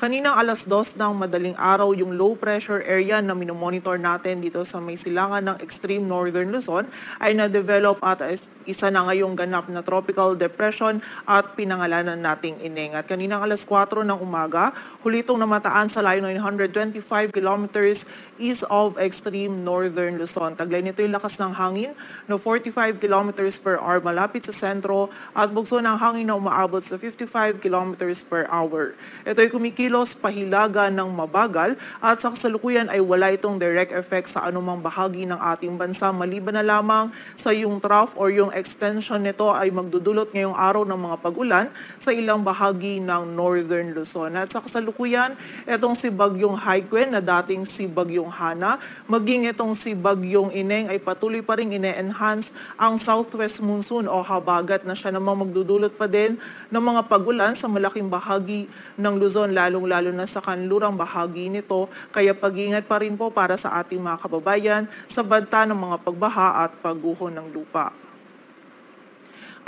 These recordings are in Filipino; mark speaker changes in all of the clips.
Speaker 1: Kaninang alas 2 ng madaling araw, yung low pressure area na minomonitor natin dito sa may silangan ng extreme northern Luzon ay na-develop at isa na ngayong ganap na tropical depression at pinangalanan nating Ineng. At kaninang alas 4 ng umaga, huli itong namataan sa layo 925 kilometers east of extreme northern Luzon. Taglay nito yung lakas ng hangin na 45 kilometers per hour malapit sa sentro at bugso ng hangin na umaabot sa 55 kilometers per hour. Ito ay kumikilos pahilaga ng mabagal at sa kasalukuyan ay wala itong direct effect sa anumang bahagi ng ating bansa maliban na lamang sa yung trough or yung extension nito ay magdudulot ngayong araw ng mga pag-ulan sa ilang bahagi ng northern Luzon. At sa kasalukuyan, itong si Bagyong Haikuen na dating si Bagyong Hana, maging itong si Bagyong Ineng ay patuloy pa rin ine-enhance ang southwest monsoon o habagat na siya namang magdudulot pa din ng mga pag-ulan sa malaking bahagi ng Luzon, lalong-lalo na sa kanlurang bahagi nito. Kaya pag-iingat pa rin po para sa ating mga kababayan sa banta ng mga pagbaha at pagguho ng lupa.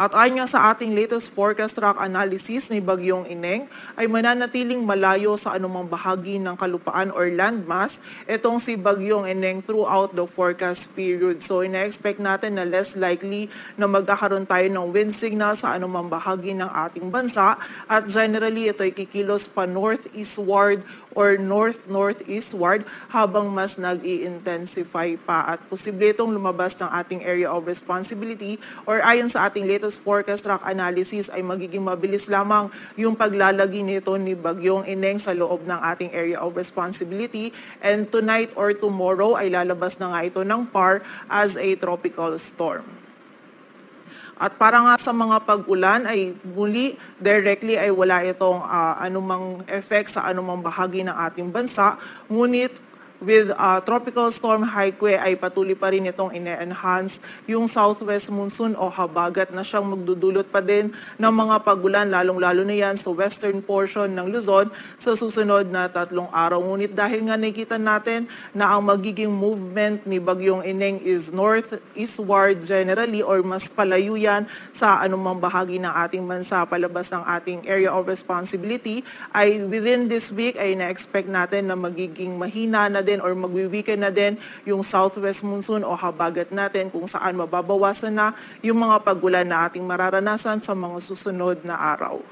Speaker 1: At ayon nga sa ating latest forecast track analysis ni Bagyong Ineng ay mananatiling malayo sa anumang bahagi ng kalupaan or landmass itong si Bagyong Ineng throughout the forecast period. So ina-expect natin na less likely na magkakaroon tayo ng wind signal sa anumang bahagi ng ating bansa at generally ito ay kikilos pa northeastward or north-northeastward habang mas nag-i-intensify pa at posible itong lumabas ng ating area of responsibility or ayon sa ating latest forecast track analysis ay magiging mabilis lamang yung paglalagi nito ni Bagyong Ineng sa loob ng ating area of responsibility and tonight or tomorrow ay lalabas na nga ito ng PAR as a tropical storm. At para nga sa mga pag-ulan ay muli directly ay wala itong anumang effect sa anumang bahagi ng ating bansa. Ngunit with Tropical Storm Haikue ay patuloy pa rin itong ine-enhance yung southwest monsoon o habagat na siyang magdudulot pa din ng mga pag-ulan lalong-lalo na yan sa western portion ng Luzon sa susunod na 3 araw. Ngunit dahil nga nakita natin na ang magiging movement ni Bagyong Ineng is northeastward generally or mas palayo yan sa anumang bahagi ng ating bansa palabas ng ating area of responsibility ay within this week ay na-expect natin na magiging mahina na din or magwi-weaken na din yung southwest monsoon o habagat natin kung saan mababawasan na yung mga pag-ulan na ating mararanasan sa mga susunod na araw.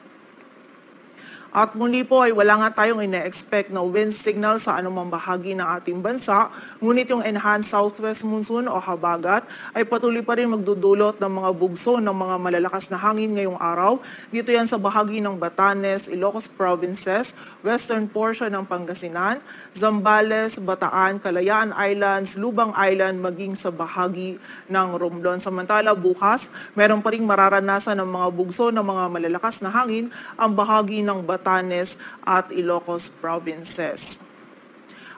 Speaker 1: At muli po ay wala nga tayong ina-expect na wind signal sa anumang bahagi ng ating bansa, ngunit yung enhanced southwest monsoon o habagat ay patuloy pa rin magdudulot ng mga bugso ng mga malalakas na hangin ngayong araw. Dito yan sa bahagi ng Batanes, Ilocos Provinces, western portion ng Pangasinan, Zambales, Bataan, Kalayaan Islands, Lubang Island, maging sa bahagi ng Romblon. Samantala bukas, meron pa rin mararanasan ng mga bugso ng mga malalakas na hangin ang bahagi ng Batanes at Ilocos Provinces.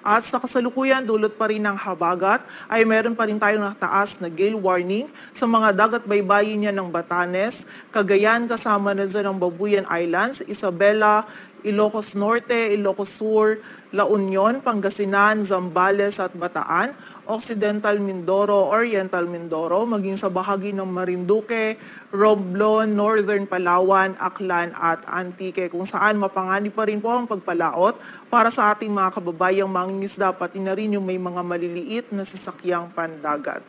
Speaker 1: At sa kasalukuyan, dulot pa rin ng habagat ay meron pa rin tayong nataas na gale warning sa mga dagat baybayin niya ng Batanes, Cagayan kasama na dyan ang Babuyan Islands, Isabela, Ilocos Norte, Ilocos Sur, La Union, Pangasinan, Zambales at Bataan, Occidental Mindoro, Oriental Mindoro, maging sa bahagi ng Marinduque, Romblon, Northern Palawan, Aklan at Antique kung saan mapanganib pa rin po ang pagpalaot para sa ating mga kababayang mangingisda pati na rin yung may mga maliliit na sasakyang pandagat.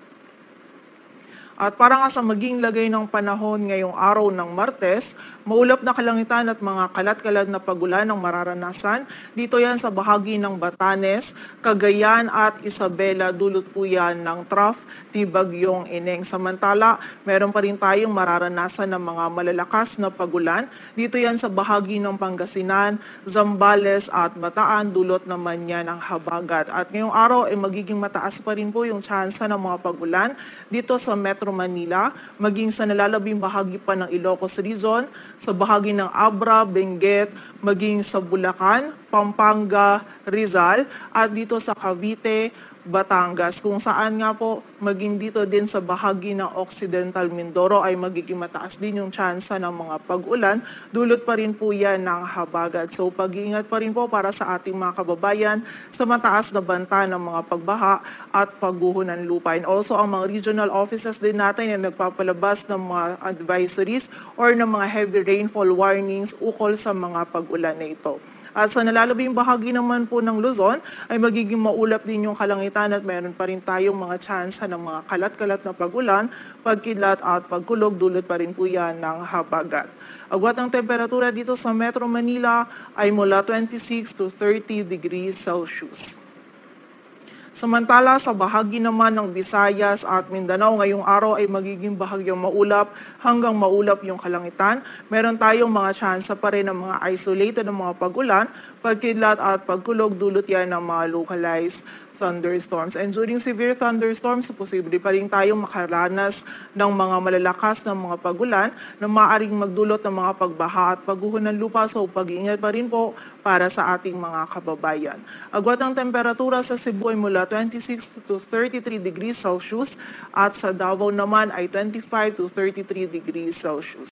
Speaker 1: At para nga sa maging lagay ng panahon ngayong araw ng Martes, maulap na kalangitan at mga kalat-kalat na pagulan ang mararanasan. Dito yan sa bahagi ng Batanes, Cagayan at Isabela, dulot po yan ng trough ni Bagyong Ineng. Samantala, meron pa rin tayong mararanasan ng mga malalakas na pagulan. Dito yan sa bahagi ng Pangasinan, Zambales at Bataan, dulot naman yan ng habagat. At ngayong araw ay magiging mataas pa rin po yung tsansa ng mga pagulan dito sa Metro Manila, maging sa nalalabing bahagi pa ng Ilocos Region, sa bahagi ng Abra, Benguet, maging sa Bulacan, Pampanga, Rizal, at dito sa Cavite, Batangas, kung saan nga po maging dito din sa bahagi ng Occidental Mindoro ay magiging mataas din yung tsansa ng mga pag-ulan, dulot pa rin po yan ng habagat. So pag-iingat pa rin po para sa ating mga kababayan sa mataas na banta ng mga pagbaha at pagguho ng lupa. And also ang mga regional offices din natin na nagpapalabas ng mga advisories or ng mga heavy rainfall warnings ukol sa mga pag-ulan na ito. At sa nalalabing bahagi naman po ng Luzon ay magiging maulap din yung kalangitan at meron pa rin tayong mga tsansa ng mga kalat-kalat na pag-ulan, pagkidlat at pagkulog, dulot pa rin po yan ng habagat. Agwat ng temperatura dito sa Metro Manila ay mula 26 to 30 degrees Celsius. Samantala, sa bahagi naman ng Visayas at Mindanao, ngayong araw ay magiging bahagyang maulap hanggang maulap yung kalangitan. Meron tayong mga tsansa pa rin ng mga isolated na mga pag-ulan, pagkidlat at pagkulog, dulot yan ng mga localized thunderstorms. And during severe thunderstorms, posible pa rin tayong makaranas ng mga malalakas na mga pag-ulan na maaaring magdulot ng mga pagbaha at pagguho ng lupa. So pag-iingat pa rin po para sa ating mga kababayan. Agwat ng temperatura sa Cebu ay mula 26 to 33 degrees Celsius at sa Davao naman ay 25 to 33 degrees Celsius.